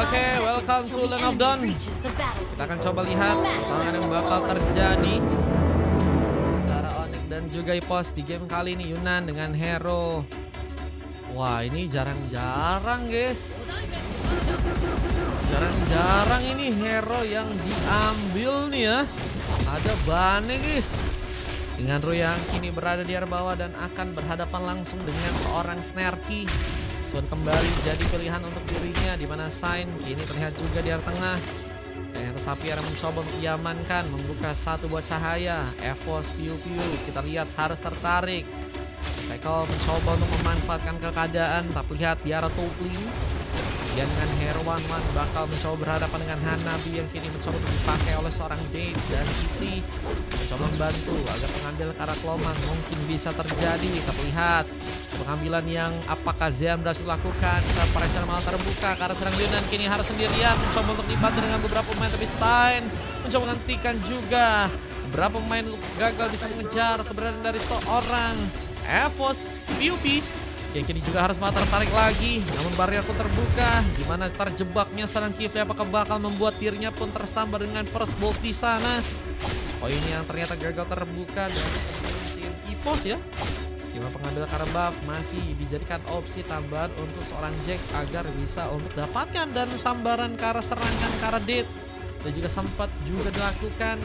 Oke, welcome to Land of Dawn. Kita akan coba lihat apa yang bakal terjadi antara Onyx dan juga Ipos di game kali ini. Yunan dengan Hero. Wah, ini jarang-jarang guys. Jarang-jarang ini Hero yang diambil nih ya. Ada Bane guys. Dengan Ru yang kini berada di area bawah dan akan berhadapan langsung dengan seorang Snarky. Sun kembali jadi pilihan untuk dirinya, di mana Sign kini terlihat juga di area tengah. Dan Sapier mencoba untuk diamankan, membuka satu buah cahaya. Evos piu-piu, kita lihat harus tertarik. Cycle mencoba untuk memanfaatkan keadaan, tapi lihat di arah Tupling. Dan dengan Hero One bakal mencoba berhadapan dengan Hanabi yang kini mencoba untuk dipakai oleh seorang Dave dan Kitty. Mencoba membantu agar pengambil karat Loman mungkin bisa terjadi. Kita lihat pengambilan yang apakah Zean berhasil lakukan. Separasi malah terbuka karena serang Yunan kini harus sendirian. Mencoba untuk dibantu dengan beberapa pemain, tapi Stein mencoba menghentikan juga. Beberapa pemain gagal bisa mengejar keberadaan dari seorang Evos PUP. Yang kini juga harus malah tertarik lagi. Namun barrier pun terbuka. Dimana terjebaknya serang Kifli, apakah bakal membuat dirinya pun tersambar dengan first bolt di sana. Poin yang ternyata gagal terbuka dari tim Ipos ya. Dimana pengambil karena buff masih dijadikan opsi tambahan untuk seorang Jack agar bisa untuk dapatkan dan sambaran ke arah serangan ke arah Dead. Dan juga sempat juga dilakukan.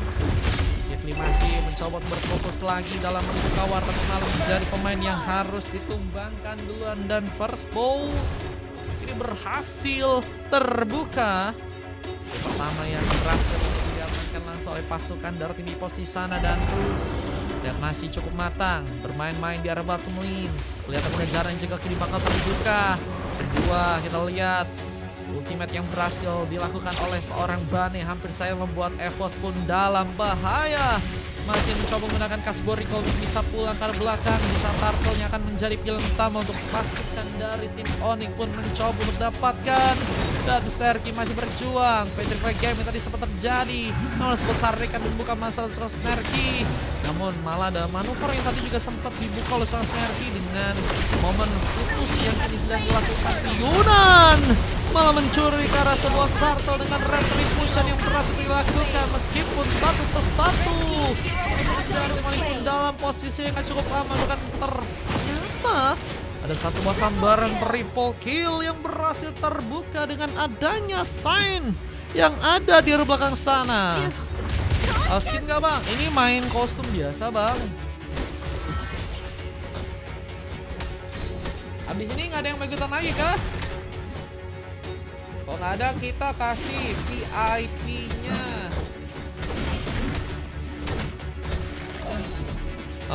Kifli masih mencoba berfokus lagi dalam membuka war, tapi malah menjadi pemain yang harus ditumbangkan duluan. Dan first bow ini berhasil terbuka. Yang pertama yang berhasil diamankan langsung oleh pasukan dari tim Ipos di sana. Dan dan masih cukup matang bermain-main di area bottom lane. Kelihatan pengejaran juga kini bakal terbuka. Kedua kita lihat ultimate yang berhasil dilakukan oleh seorang Bane hampir saya membuat Evos pun dalam bahaya. Masih mencoba menggunakan Kasboriko untuk bisa pulang ke belakang. Bisa Turtle-nya akan menjadi pilihan utama untuk pasukan dari tim Onyx pun mencoba untuk dapatkan. Dan Sterky masih berjuang. Petrify game yang tadi sempat terjadi. Namun sebut Sarik akan membuka masalah seorang Sterky. Namun malah ada manuver yang tadi juga sempat dibuka oleh seorang Sterky dengan momen putus yang tadi sedang dilakukan Yunan. Malah mencuri ke arah sebuah Turtle dengan retribution yang berhasil dilakukan meskipun satu persatu. Dari pun dalam posisi yang cukup aman, bukan ternyata ada satu buah sambaran triple kill yang berhasil terbuka dengan adanya Sign yang ada di belakang sana. Skin gak bang? Ini main kostum biasa bang. Abis ini nggak ada yang ikutan lagi kah? Kalau nggak ada kita kasih VIP-nya.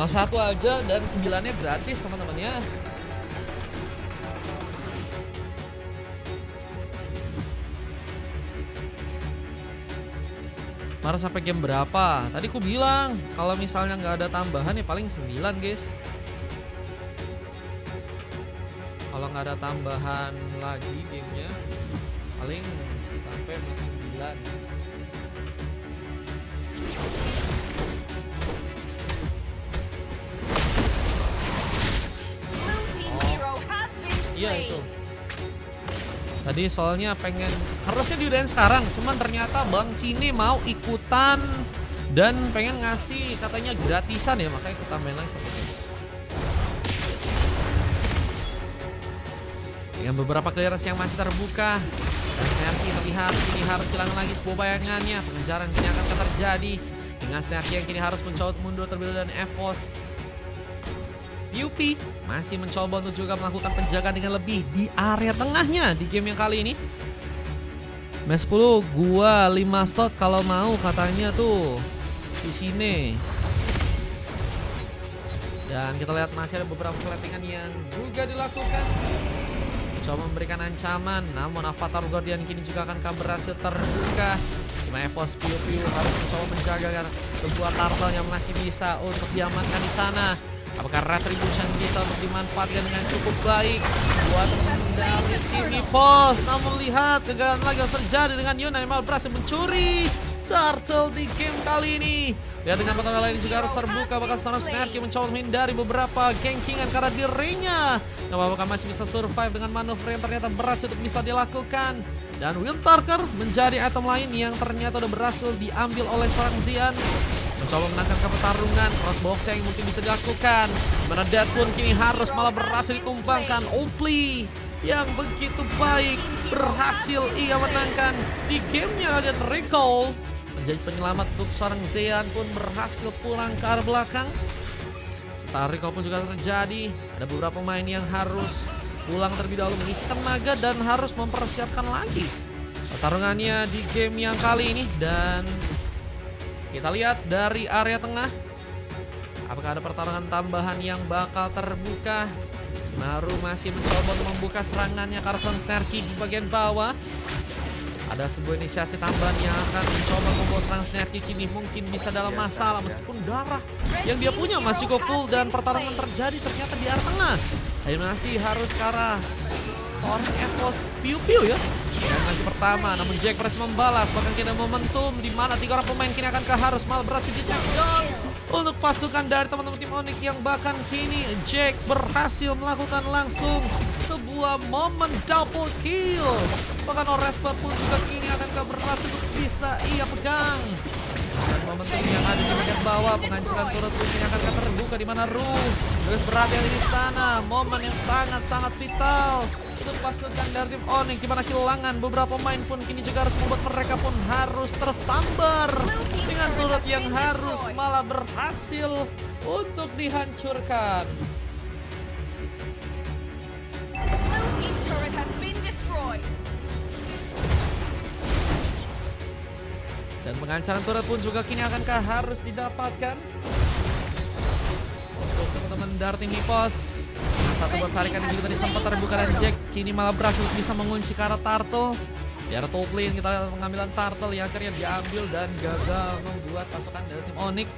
Satu aja dan 9-nya gratis teman-temannya. Marah sampai game berapa? Tadi ku bilang kalau misalnya nggak ada tambahan ya paling 9 guys. Kalau nggak ada tambahan lagi gamenya paling sampai 9. Iya itu. Tadi soalnya pengen harusnya diudahin sekarang, cuman ternyata Bang sini mau ikutan dan pengen ngasih katanya gratisan ya, makanya kita main lagi sampai ini. Dengan beberapa clearance yang masih terbuka dan Snarky terlihat kini harus kehilangan lagi sebuah bayangannya. Pengejaran kini akan terjadi dengan Snarky yang kini harus mencoba mundur terlebih dahulu dan Evos UP masih mencoba untuk juga melakukan penjagaan dengan lebih di area tengahnya di game yang kali ini. Match 10 gua 5 slot kalau mau katanya tuh di sini. Dan kita lihat masih ada beberapa settingan yang juga dilakukan. Coba memberikan ancaman, namun Avatar Guardian kini juga akan berhasil terbuka. Cuma Evos piu-piu harus mencoba menjaga sebuah turtle yang masih bisa untuk diamankan di sana. Apakah retribution bisa untuk dimanfaatkan dengan cukup baik buat mengendalikan tim Ipos? Namun lihat kegagalan lagi harus terjadi dengan Yunan yang malah berhasil mencuri Turtle di game kali ini. Ya dengan pertama lain juga harus terbuka, bakal seorang Snarky mencoba menghindari beberapa gankingan karena dirinya. Namun apakah masih bisa survive dengan manuver yang ternyata berhasil untuk bisa dilakukan. Dan Windtalker menjadi item lain yang ternyata udah berhasil diambil oleh seorang Xian. Mencoba menangkan ke pertarungan, crossbow yang mungkin bisa dilakukan. Mana Deadpool kini harus malah berhasil ditumbangkan. Opli yang begitu baik berhasil ia menangkan di gamenya, dan Recall menjadi penyelamat untuk seorang Xian pun berhasil pulang ke arah belakang. Setelah Recall pun juga terjadi, ada beberapa pemain yang harus pulang terlebih dahulu mengisi tenaga dan harus mempersiapkan lagi pertarungannya di game yang kali ini. Dan kita lihat dari area tengah, apakah ada pertarungan tambahan yang bakal terbuka. Naru masih mencoba untuk membuka serangannya ke arah Snarky di bagian bawah. Ada sebuah inisiasi tambahan yang akan mencoba membawa serangan Snarky kini mungkin bisa dalam masalah meskipun darah yang dia punya masih go full dan pertarungan terjadi ternyata di arah tengah. Tapi masih harus ke arah seorang Evos piu-piu ya. Dan lagi pertama, namun Jack berhasil membalas, bahkan kita momentum di mana 3 orang pemain kini akan harus malah berhasil di check down untuk pasukan dari teman-teman tim Onyx, yang bahkan kini Jack berhasil melakukan langsung sebuah momen double kill. Bahkan Orespa pun juga kini akan berhasil untuk bisa ia pegang. Dan momentum yang ada di bagian bawah, penghancuran turret pun ini akan terbuka di mana Ru terus berhati-hati di sana. Momen yang sangat-sangat vital untuk pasukan dari tim Onyx, di mana kehilangan beberapa pemain pun kini juga harus membuat mereka pun harus tersambar dengan turret yang harus malah berhasil untuk dihancurkan. Blue team turret has been destroyed. Dan penghancuran turret pun juga kini akankah harus didapatkan untuk teman-teman dari tim Hipos. Satu buat tarikan yang juga tadi sempat terbuka, dan Jack kini malah berhasil bisa mengunci ke arah Turtle. Di arah top lane kita lihat pengambilan Turtle yang akhirnya diambil dan gagal membuat pasukan dari tim Onyx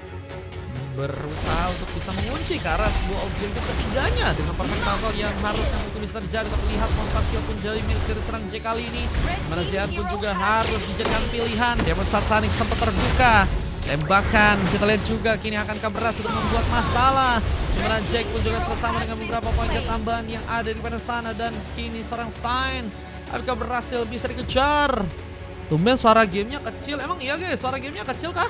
berusaha untuk bisa mengunci ke arah sebuah objektif ketiganya dengan perfect Turtle yang harusnya mungkin bisa terjadi. Tapi lihat monster kill pun jadi milik dari serang Jack kali ini. Mana Xian pun juga harus dijadikan pilihan. Demon Sonic sempat terbuka. Tembakan kita lihat juga kini akankah berhasil untuk membuat masalah. Dimana Jack pun juga bersama dengan beberapa poin tambahan yang ada di pada sana, dan kini seorang Sign apakah berhasil bisa dikejar. Tumben suara gamenya kecil. Emang iya guys, suara gamenya kecil kah?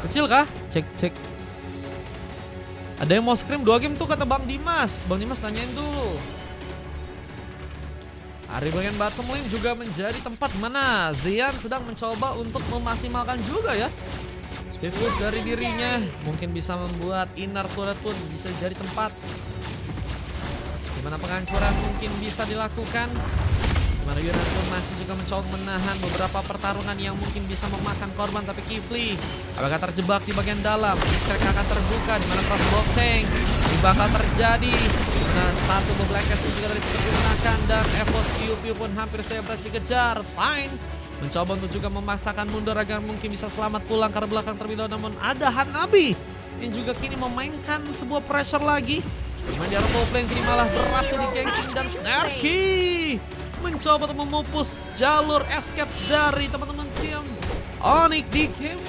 Kecil kah? Cek. Ada yang mau scream 2 game tuh kata Bang Dimas. Bang Dimas tanyain dulu. Hari bagian bottom lane juga menjadi tempat mana Xian sedang mencoba untuk memaksimalkan juga ya speed boost dari dirinya. Mungkin bisa membuat inner turret pun bisa jadi tempat dimana penghancuran mungkin bisa dilakukan. Dimana Yunan pun masih juga mencoba menahan beberapa pertarungan yang mungkin bisa memakan korban. Tapi Kifli apakah terjebak di bagian dalam? Strike akan terbuka dimana crossbow tank ini bakal terjadi. Nah, satu Black Cat juga dari situ digunakan, dan Evos Piu pun hampir saja berhasil dikejar. Sign mencoba untuk juga memaksakan mundur agar mungkin bisa selamat pulang ke belakang terlebih dahulu. Namun ada Hanabi yang juga kini memainkan sebuah pressure lagi. Bermain di arah top lane kini malah berhasil di ganking, dan Snarky mencoba untuk memupus jalur escape dari teman-teman tim Onyx di game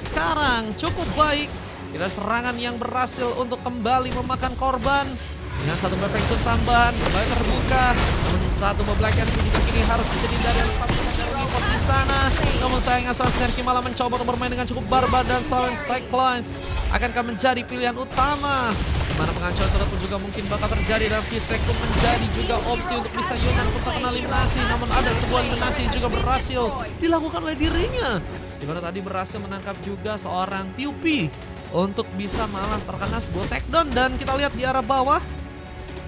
sekarang. Cukup baik, tidak serangan yang berhasil untuk kembali memakan korban dengan satu perfection tambahan kembali terbuka. Namun satu Black Cat juga kini harus jadi dari pasukan dari Nipot di sana. Namun sayangnya seorang Snarky malah mencoba untuk bermain dengan cukup barbar, dan seorang Cyclones akankah menjadi pilihan utama. Dimana penghancuran turret pun juga mungkin bakal terjadi, dan Fistech pun menjadi juga opsi untuk bisa Yunan untuk terkena eliminasi. Namun ada sebuah eliminasi yang juga berhasil dilakukan oleh dirinya, dimana tadi berhasil menangkap juga seorang Piu untuk bisa malah terkena sebuah takedown. Dan kita lihat di arah bawah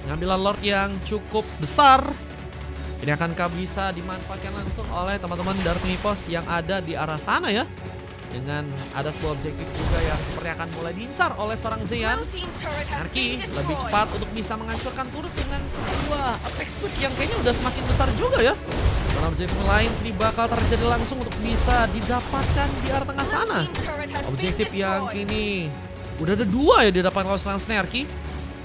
pengambilan Lord yang cukup besar. Ini akankah bisa dimanfaatkan langsung oleh teman-teman dari Hipos yang ada di arah sana ya. Dengan ada sebuah objektif juga yang seperti akan mulai diincar oleh seorang Xian. Snarky lebih cepat untuk bisa menghancurkan turret dengan sebuah attack speed yang kayaknya udah semakin besar juga ya. Objektif lain ini bakal terjadi langsung untuk bisa didapatkan di arah tengah sana. Blue team turret has been Objektif yang destroyed. kini udah ada 2 ya didapatkan oleh seorang Snarky.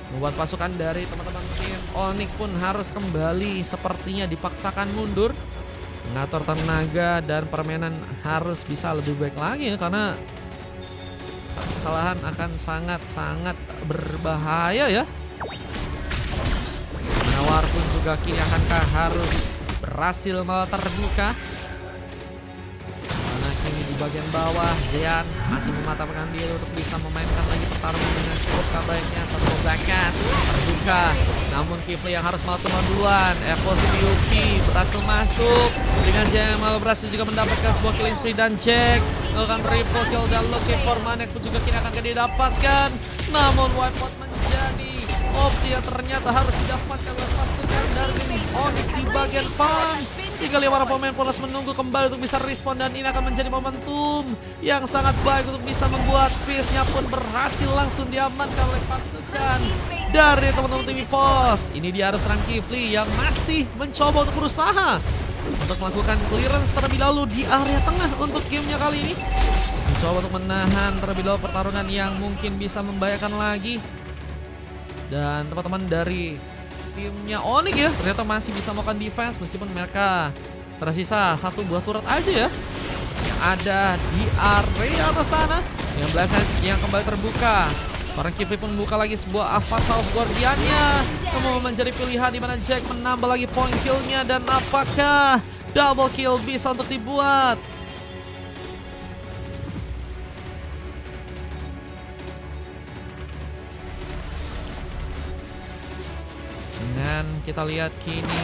Membuat pasukan dari teman-teman tim Onyx pun harus kembali sepertinya dipaksakan mundur. Mengatur tenaga dan permainan harus bisa lebih baik lagi ya, karena kesalahan akan sangat-sangat berbahaya ya. Nawar pun juga kini akankah harus berhasil malah terbuka. Karena kini di bagian bawah Zean masih mematapkan diri untuk bisa memainkan lagi pertarungan dengan cukup baiknya. Satu bakat terbuka, namun Kifli yang harus malah turun duluan. Evos Yuki berhasil masuk dengan Jamal berhasil juga mendapatkan sebuah killing spree, dan Jack melakukan triple kill dan looking for Manek pun juga kini akan didapatkan. Namun wipeout menjadi opsi yang ternyata harus didapatkan oleh pasukan dari Onyx di bagian farm. Sehingga 5 pemain polos menunggu kembali untuk bisa respon, dan ini akan menjadi momentum yang sangat baik untuk bisa membuat Fizz-nya pun berhasil langsung diamankan oleh pasukan dari teman-teman tim EVOS. Ini dia harus serang Kifli yang masih mencoba untuk berusaha untuk melakukan clearance terlebih dahulu di area tengah untuk gamenya kali ini. Mencoba untuk menahan terlebih dahulu pertarungan yang mungkin bisa membahayakan lagi. Dan teman-teman dari timnya Onyx ya ternyata masih bisa melakukan defense meskipun mereka tersisa 1 buah turret aja ya yang ada di area atas sana. Yang Blessings yang kembali terbuka. Seorang Kifli pun membuka lagi sebuah Avatar of Guardian-nya. Namun menjadi pilihan di mana Jack menambah lagi point kill-nya, dan apakah double kill bisa untuk dibuat? Dan kita lihat kini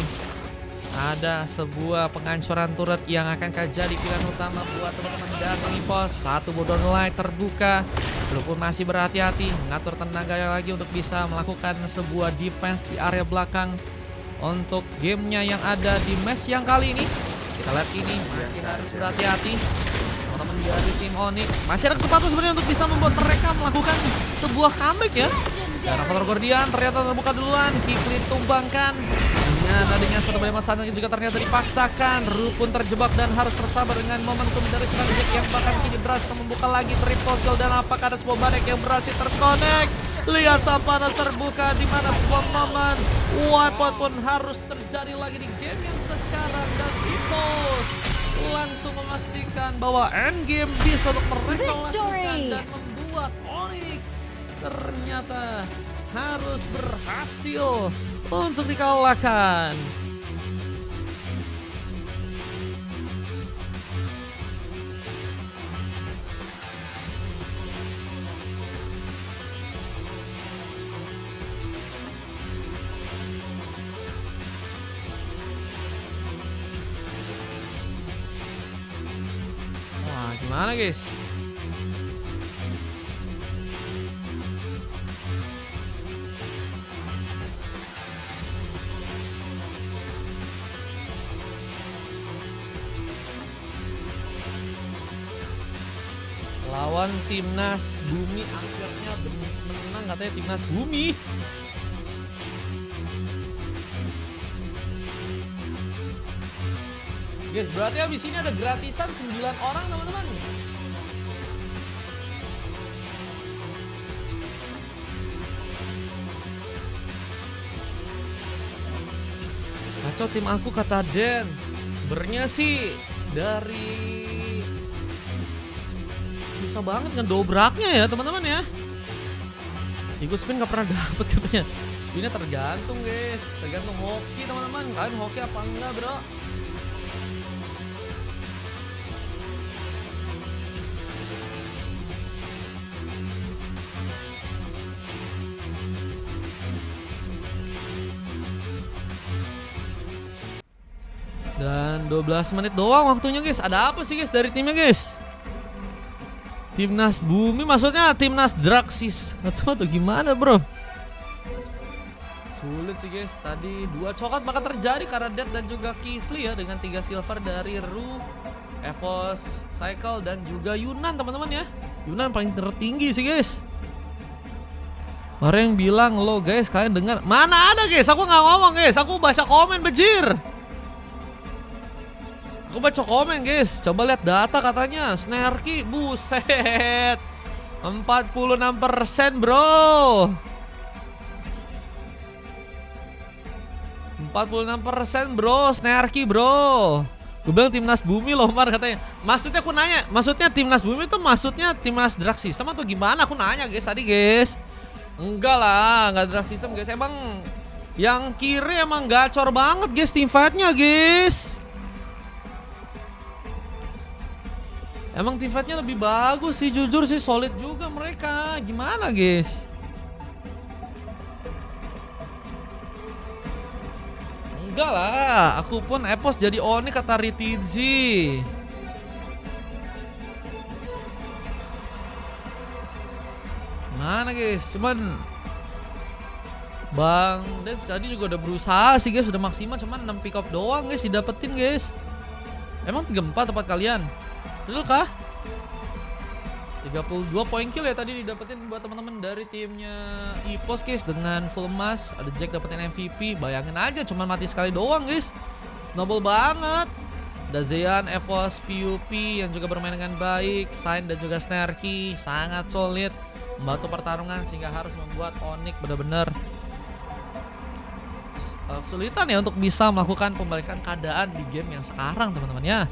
ada sebuah penghancuran turret yang akan jadi pilihan utama buat teman-teman dari EVOS. 1 Bodon Light terbuka, walaupun masih berhati-hati mengatur tenaga lagi untuk bisa melakukan sebuah defense di area belakang untuk gamenya yang ada di match yang kali ini. Kita lihat ini masih harus berhati-hati. Teman-teman dari tim Onyx masih ada kesempatan sebenarnya untuk bisa membuat mereka melakukan sebuah comeback ya. Dan Avatar Guardian ternyata terbuka duluan. Kifli tumbangkan. Dengan adanya satu banyak masalah yang juga ternyata dipaksakan. Ru pun terjebak dan harus tersabar dengan momentum dari seorang Jack yang bahkan kini berhasil membuka lagi triple kill. Dan apakah ada sebuah Manek yang berhasil terkonek? Lihat Sampana terbuka di mana sebuah momen wipeout pun harus terjadi lagi di game yang sekarang. Dan EVOS langsung memastikan bahwa endgame bisa untuk mereka lakukan dan membuat Onyx ternyata harus berhasil untuk dikalahkan. Wah, gimana guys? Lawan Timnas Bumi, akhirnya menang katanya Timnas Bumi. Guys, berarti habis ini ada gratisan 9 orang teman-teman. Kacau tim aku kata Dance. Sebenarnya sih dari susah banget ngedobraknya ya teman-teman ya. Igo spin gak pernah dapet katanya. Spinnya tergantung guys, tergantung hoki teman-teman. Kalian hoki apa enggak bro? Dan 12 menit doang waktunya guys. Ada apa sih guys dari timnya guys? Timnas Bumi maksudnya Timnas Draxis atau gimana bro? Sulit sih guys. Tadi 2 coklat bakal terjadi karena Dead dan juga Kifli ya. Dengan 3 silver dari Ru, EVOS, Cycle dan juga Yunan teman-teman ya. Yunan paling tertinggi sih guys. Orang yang bilang lo guys, kalian dengar? Mana ada guys, aku nggak ngomong guys, aku baca komen bejir. Aku baca komen guys, coba lihat data katanya Snarky, buset 46% bro. 46% bro, Snarky bro. Gue bilang timnas bumi loh Mar katanya. Maksudnya aku nanya, maksudnya timnas bumi itu maksudnya timnas Dark System atau gimana? Aku nanya guys tadi guys. Enggak lah, enggak Dark System guys. Emang yang kiri emang gacor banget guys team fight-nya guys. Emang team fight-nya lebih bagus sih, jujur sih solid juga mereka. Gimana guys? Enggak lah, aku pun epos jadi Oni kata Ritizi. Mana guys? Cuman Bang Dens tadi juga udah berusaha sih guys, udah maksimal cuman 6 pick off doang guys didapetin guys. Emang 34 tempat kalian? Betul kah? 32 poin kill ya tadi didapetin buat teman-teman dari timnya Epos guys dengan full emas. Ada Jack dapetin MVP, bayangin aja cuman mati sekali doang guys. Snowball banget. Ada Zean, Evos, PUP yang juga bermain dengan baik. Sign dan juga Snarky sangat solid membantu pertarungan sehingga harus membuat Onyx benar-benar kesulitan ya untuk bisa melakukan pembalikan keadaan di game yang sekarang teman-teman ya.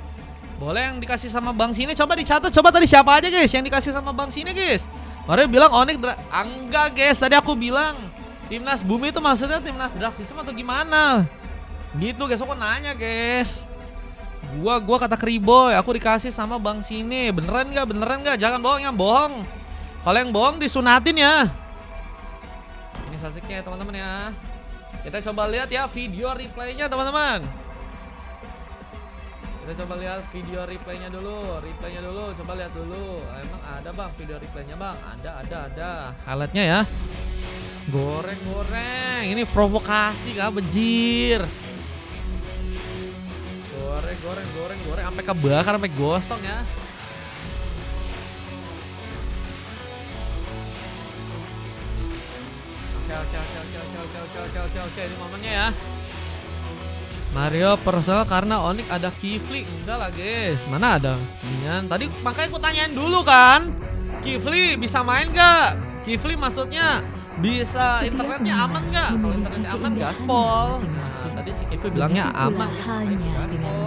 Boleh yang dikasih sama Bang Sini, coba dicatat, coba tadi siapa aja guys yang dikasih sama Bang Sini guys. Mario bilang Onyx enggak guys, tadi aku bilang timnas bumi itu maksudnya timnas Dark System atau gimana gitu guys. Aku nanya guys, gua kata Kriboy, aku dikasih sama Bang Sini. Beneran nggak, jangan bohong, yang bohong kalau yang bohong disunatin ya. Ini sasiknya ya teman-teman ya. Kita coba lihat ya video replaynya teman-teman. Kita coba lihat video replaynya dulu, coba lihat dulu. Emang ada bang video replaynya bang? Ada. Highlightnya ya. Goreng. Ini provokasi kah, benjir. Goreng. Sampai kebakar, sampai gosong ya. Oke, ini momennya ya. Mario personal karena Onyx ada Kifli. Enggak lah guys, mana ada Minion. Tadi makanya aku tanyain dulu kan, Kifli bisa main gak? Kifli maksudnya bisa internetnya aman gak? Kalau internetnya aman gaspol. Nah tadi si Kifli bilangnya aman.